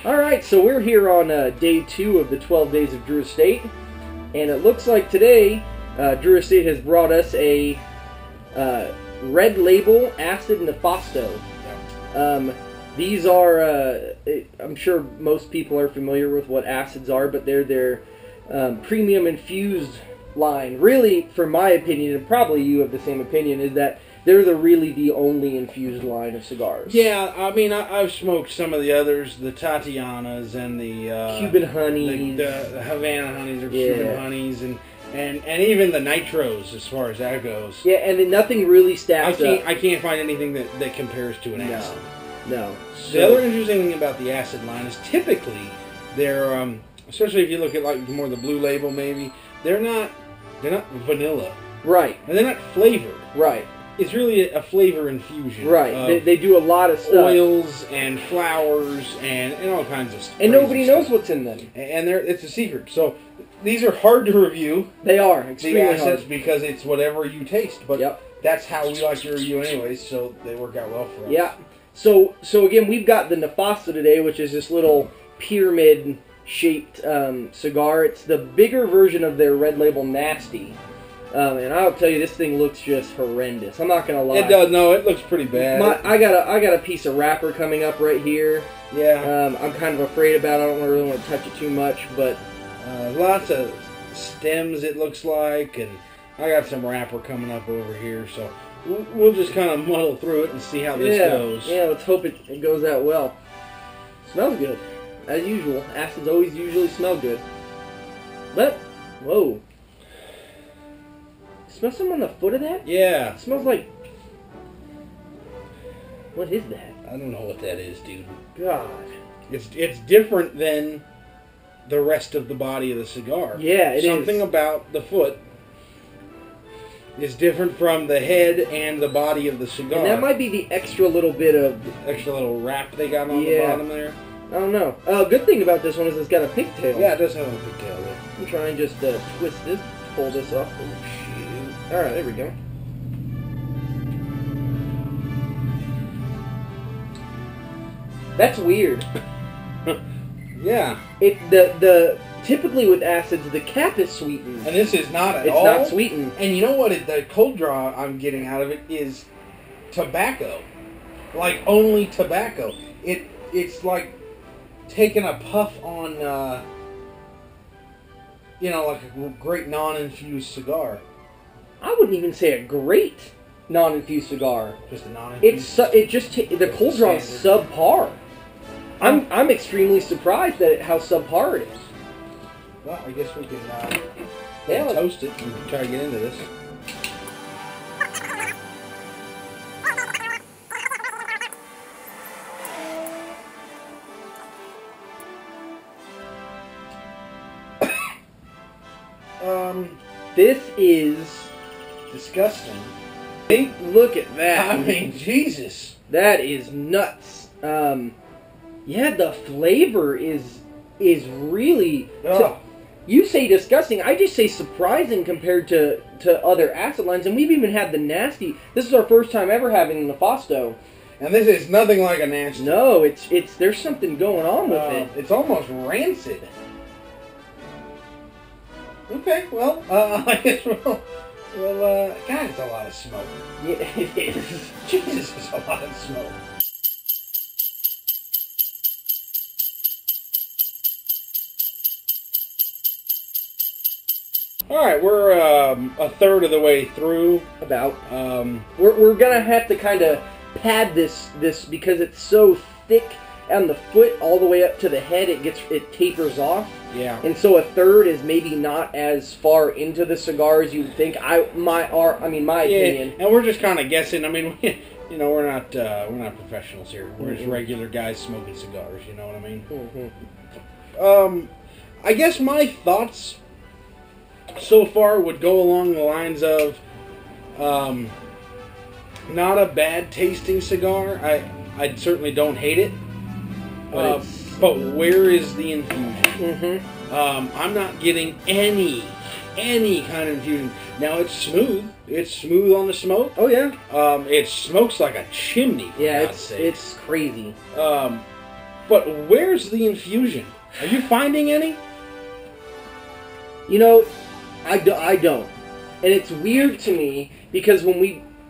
Alright, so we're here on day 2 of the 12 days of Drew Estate, and it looks like today Drew Estate has brought us a red label acid Nefasto. These are, I'm sure most people are familiar with what acids are, but they're their premium infused line. Really, for my opinion, and probably you have the same opinion, is that they're really the only infused line of cigars. Yeah, I mean, I've smoked some of the others, the Tatianas and the Cuban honeys, the Havana honeys or Cuban honeys, and even the nitros as far as that goes. Yeah, and then nothing really stacks up. I can't find anything that compares to an acid. No. The other interesting thing about the acid line is typically they're, especially if you look at like more the blue label maybe, they're not vanilla. Right. And they're not flavored. Right. It's really a flavor infusion. Right. They do a lot of stuff. Oils and flowers and all kinds of stuff. And nobody knows what's in them. And it's a secret. So these are hard to review. They are. Extremely hard. Because it's whatever you taste. But that's how we like to review anyways, so they work out well for us. Yeah. So again, we've got the Nefasto today, which is this little pyramid-shaped cigar. It's the bigger version of their Red Label Nasty. And I'll tell you, this thing looks just horrendous. I'm not gonna lie. It does. No, it looks pretty bad. I got a piece of wrapper coming up right here. Yeah. I'm kind of afraid about it. I don't really want to touch it too much, but lots of stems. It looks like, and I got some wrapper coming up over here. So we'll just kind of muddle through it and see how this goes. Yeah. Let's hope it goes that well. Smells good, as usual. Acids always usually smell good. But whoa. Smell something on the foot of that? Yeah. It smells like... What is that? I don't know what that is, dude. God. It's different than the rest of the body of the cigar. Yeah, it is. Something about the foot is different from the head and the body of the cigar. And that might be the extra little bit of... Extra little wrap they got on the bottom there. I don't know. Good thing about this one is it's got a pigtail. Yeah, it does have a pigtail there. I'm trying just to twist this, pull this off. Oh, shoot. Alright, there we go. That's weird. Yeah. Typically with acids, the cap is sweetened. And this is not at all. It's not sweetened. And you know what? The cold draw I'm getting out of it is tobacco. Like, only tobacco. It's like taking a puff on, like a great non-infused cigar. I wouldn't even say a great non-infused cigar. Just a non-infused. The cold draw is subpar. I'm extremely surprised at how subpar it is. Well, I guess we can toast it and try to get into this. This is disgusting. Hey, look at that. I mean, Jesus. That is nuts. Yeah, the flavor is really... You say disgusting. I just say surprising compared to other acid lines. And we've even had the nasty. This is our first time ever having the Nefasto. And this is nothing like a nasty. No, there's something going on with it. It's almost rancid. Okay, well, I guess God, it's a lot of smoke. Yeah, it is. Jesus, it's a lot of smoke. All right, we're a third of the way through. About. We're gonna have to kind of pad this because it's so thick on the foot all the way up to the head. It tapers off. Yeah. And so a third is maybe not as far into the cigar as you'd think. My opinion. And we're just kind of guessing. I mean, we're not professionals here. We're just regular guys smoking cigars. You know what I mean? Mm-hmm. I guess my thoughts so far would go along the lines of not a bad tasting cigar. I certainly don't hate it. But where is the infusion? Mm-hmm. I'm not getting any kind of infusion. Now it's smooth. It's smooth on the smoke. Oh yeah. It smokes like a chimney. Yeah, it's crazy. But where's the infusion? Are you finding any? You know, I don't. And it's weird to me because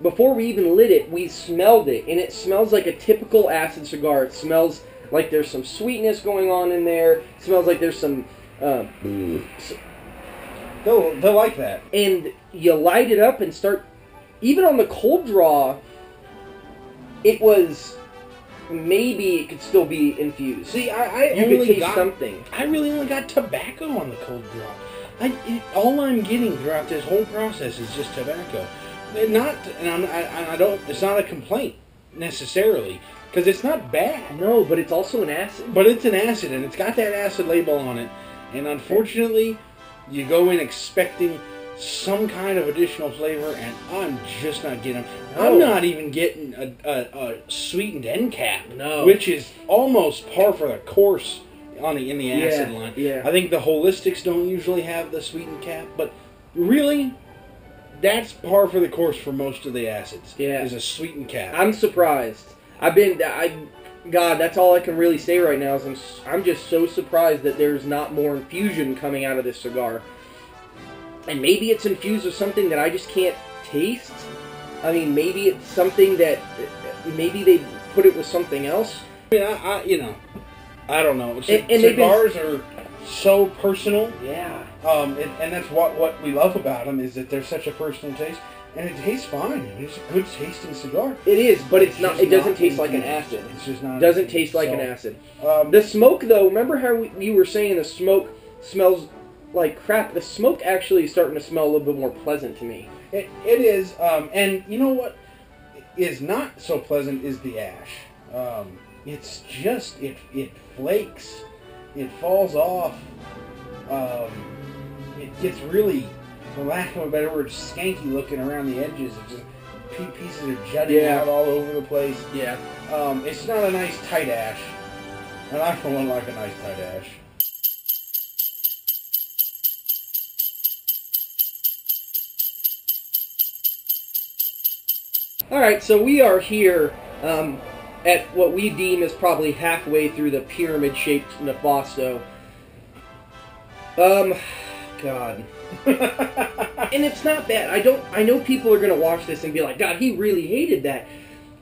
before we even lit it, we smelled it, and it smells like a typical acid cigar. It smells like there's some sweetness going on in there. It smells like there's some... They'll like that. And you light it up and start... Even on the cold draw, it was... Maybe it could still be infused. See, you could taste something. I really only got tobacco on the cold draw. All I'm getting throughout this whole process is just tobacco. It's not a complaint necessarily, because it's not bad. No, but it's also an acid. But it's an acid, and it's got that acid label on it. And unfortunately, you go in expecting some kind of additional flavor, and I'm just not getting them. No. I'm not even getting a sweetened end cap, which is almost par for the course in the acid line. Yeah. I think the holistics don't usually have the sweetened cap, but really, that's par for the course for most of the acids. Yeah, is a sweetened cap. I'm surprised. God, that's all I can really say right now. Is I'm just so surprised that there's not more infusion coming out of this cigar. And maybe it's infused with something that I just can't taste. I mean, maybe it's something that maybe they put it with something else. I mean, I don't know. Cigars are so personal. Yeah. And that's what we love about them, is that they're such a personal taste, and it tastes fine. It's a good tasting cigar. It is, but it's not. It doesn't taste like an acid. It's just not. It doesn't taste like an acid. The smoke, though. Remember how you were saying the smoke smells like crap? The smoke actually is starting to smell a little bit more pleasant to me. It is, and you know what is not so pleasant is the ash. It's just it flakes, it falls off. It gets really, for lack of a better word, skanky looking around the edges. It's just pieces are jutting out all over the place. Yeah. It's not a nice tight ash, and I for one like a nice tight ash. Alright, so we are here at what we deem is probably halfway through the pyramid-shaped Nefasto. God. And it's not bad. I know people are going to watch this and be like, God, he really hated that.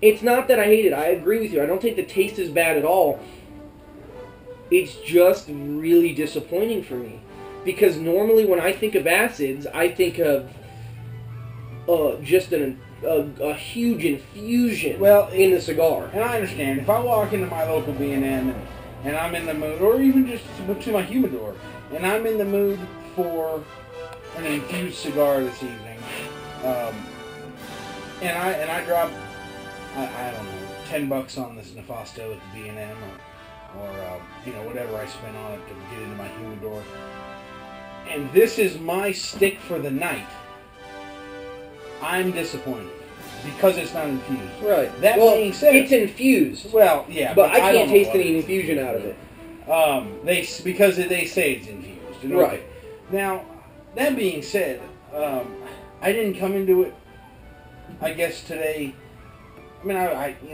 It's not that I hate it. I agree with you. I don't think the taste is bad at all. It's just really disappointing for me. Because normally when I think of acids, I think of just a huge infusion in the cigar. And I understand. If I walk into my local B&M and I'm in the mood, or even just to my humidor, and I'm in the mood for an infused cigar this evening, and I drop, I don't know, $10 on this Nefasto at the B&M, or whatever I spend on it to get into my humidor, and this is my stick for the night, I'm disappointed. Because it's not infused. Right. That being said, it's infused. Well, yeah, but I can't taste any infusion out of it. Because they say it's infused. Right. Now, that being said, I didn't come into it, I guess, today. I mean,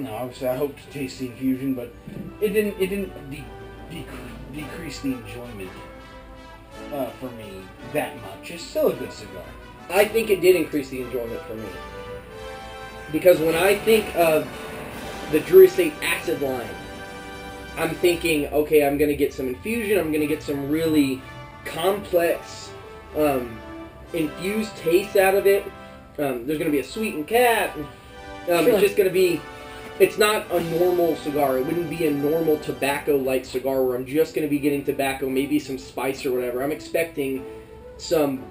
obviously I hope to taste the infusion, but it didn't decrease the enjoyment for me that much. It's still a good cigar. I think it did increase the enjoyment for me. Because when I think of the Drew Estate acid line, I'm thinking, okay, I'm going to get some infusion, I'm going to get some really complex infused taste out of it. There's going to be a sweetened cap. It's just going to be, it's not a normal cigar. It wouldn't be a normal tobacco-like cigar where I'm just going to be getting tobacco, maybe some spice or whatever. I'm expecting some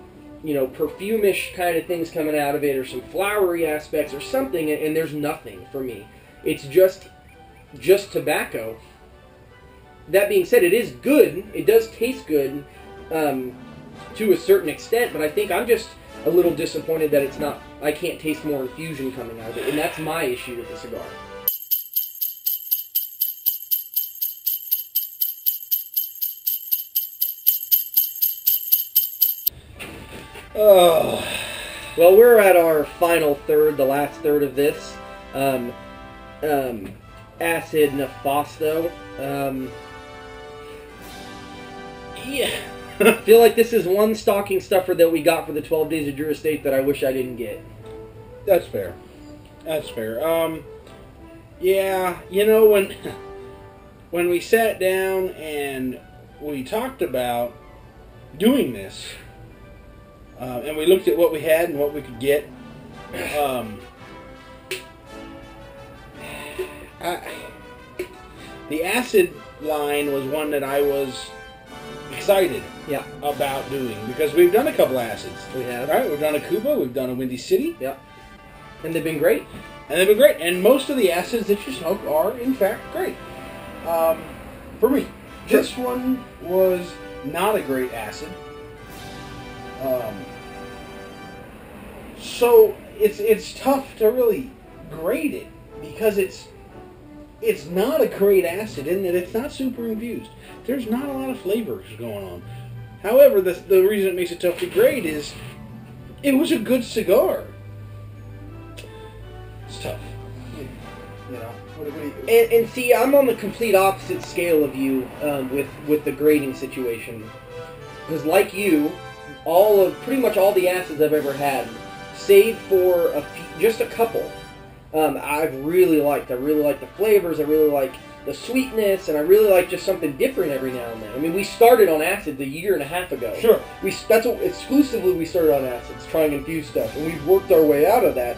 perfume-ish kind of things coming out of it, or some flowery aspects or something, and there's nothing for me. It's just tobacco. That being said, it is good. It does taste good to a certain extent, but I think I'm just a little disappointed that it's not, I can't taste more infusion coming out of it, and that's my issue with the cigar. Oh. Well, we're at our final third, the last third of this. acid Nefasto. Yeah. I feel like this is one stocking stuffer that we got for the 12 Days of Drew Estate that I wish I didn't get. That's fair. That's fair. Yeah, you know, when we sat down and we talked about doing this, and we looked at what we had and what we could get, the acid line was one that I was excited about doing, because we've done a couple acids. We have. Right? We've done a Cuba, we've done a Windy City. Yeah. And they've been great. And they've been great. And most of the acids that you smoke are, in fact, great. For me. Sure. This one was not a great acid. So it's tough to really grade it, because it's not a great acid, isn't it? It's not super infused. There's not a lot of flavors going on. However, the reason it makes it tough to grade is it was a good cigar. It's tough. You know, what do you... And see, I'm on the complete opposite scale of you with the grading situation. Because like you, pretty much all the acids I've ever had, save for just a couple, I've really liked. I really like the flavors, I really like the sweetness, and I really like just something different every now and then. I mean, we started on acids a year and a half ago. Sure. That's what exclusively we started on acids, trying infused stuff, and we've worked our way out of that.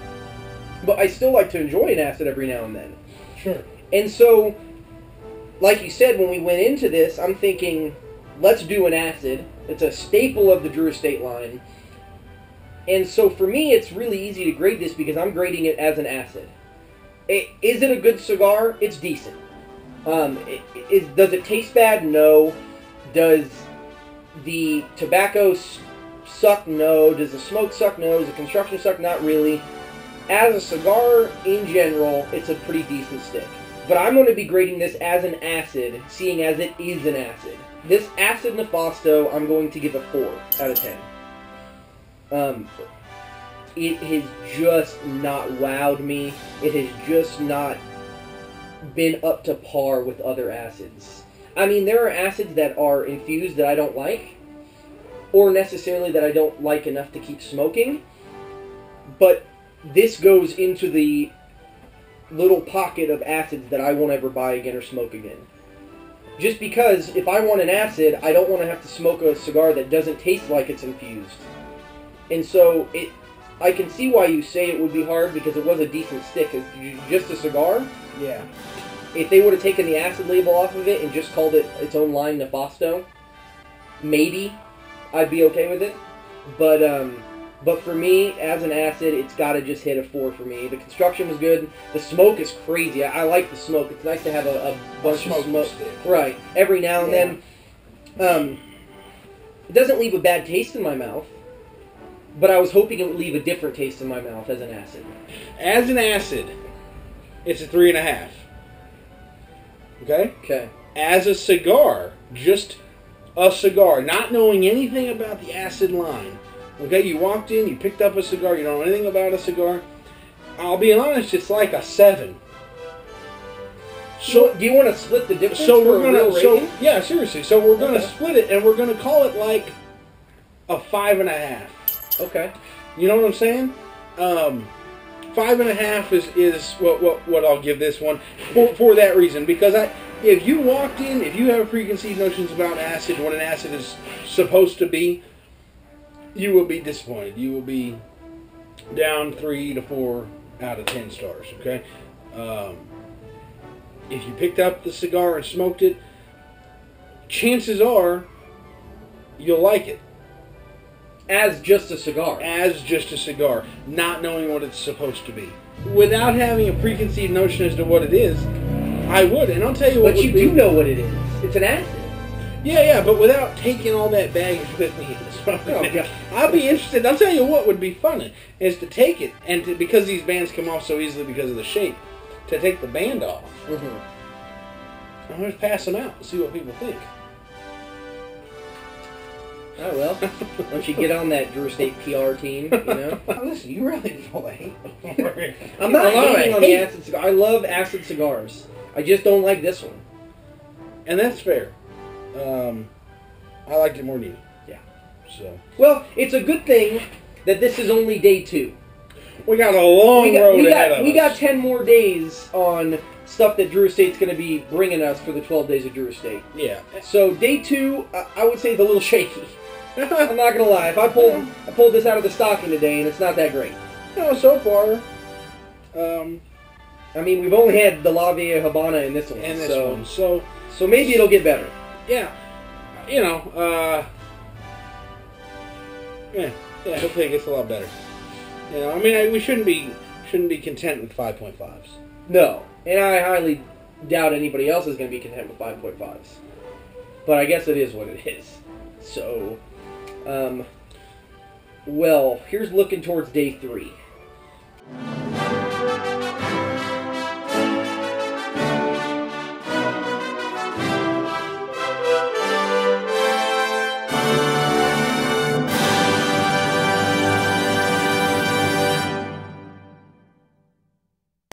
But I still like to enjoy an acid every now and then. Sure. And so, like you said, when we went into this, I'm thinking, let's do an acid. It's a staple of the Drew Estate line. And so for me, it's really easy to grade this because I'm grading it as an acid. Is it a good cigar? It's decent. Does it taste bad? No. Does the tobacco suck? No. Does the smoke suck? No. Does the construction suck? Not really. As a cigar, in general, it's a pretty decent stick. But I'm going to be grading this as an acid, seeing as it is an acid. This acid Nefasto, I'm going to give a 4 out of 10. It has just not wowed me. It has just not been up to par with other acids. I mean, there are acids that are infused that I don't like, or necessarily that I don't like enough to keep smoking, but this goes into the little pocket of acids that I won't ever buy again or smoke again. Just because if I want an acid, I don't want to have to smoke a cigar that doesn't taste like it's infused. And so I can see why you say it would be hard, because it was a decent stick. It's just a cigar. Yeah. If they would have taken the acid label off of it and just called it its own line Nefasto, maybe I'd be okay with it. But for me, as an acid, it's got to just hit a 4 for me. The construction was good. The smoke is crazy. I like the smoke. It's nice to have a bunch of smoke. Right. Every now and then. It doesn't leave a bad taste in my mouth, but I was hoping it would leave a different taste in my mouth as an acid. As an acid, it's a 3.5. Okay? Okay. As a cigar, just a cigar, not knowing anything about the acid line. Okay, you walked in, you picked up a cigar, you don't know anything about a cigar. I'll be honest, it's like a 7. So, do you want to split the difference? So we're gonna, yeah, seriously. So we're gonna split it, and we're gonna call it like a 5.5. Okay. You know what I'm saying? 5.5 is what I'll give this one for that reason, because if you walked in, if you have preconceived notions about acid, what an acid is supposed to be, you will be disappointed. You will be down 3 to 4 out of 10 stars. Okay. If you picked up the cigar and smoked it, chances are you'll like it. As just a cigar. As just a cigar, not knowing what it's supposed to be. Without having a preconceived notion as to what it is, I would. And I'll tell you what. But you do know what it is. It's an acid. Yeah, but without taking all that baggage with me. I'll be interested. I'll tell you what would be fun is to take it, and because these bands come off so easily because of the shape, to take the band off. Mm-hmm. I'm going to pass them out and see what people think. Oh, well, once you get on that Drew Estate PR team, you know. Listen, you really play. I'm not hating on the acid cigar. I love acid cigars. I just don't like this one. And that's fair. I liked it more than you. Yeah. So. Well, it's a good thing that this is only day 2. We got a long road ahead of us. We got 10 more days on stuff that Drew Estate's going to be bringing us for the 12 days of Drew Estate. Yeah. So day 2, I would say is a little shaky. I'm not going to lie. If I pulled this out of the stocking today, and it's not that great. No, so far. I mean, we've only had the La Vieja Habana in this one. And this one. So maybe it'll get better. Yeah. You know, hopefully it gets a lot better. You know, I mean, we shouldn't be content with 5.5s. No, and I highly doubt anybody else is going to be content with 5.5s. But I guess it is what it is. So, well, here's looking towards day 3.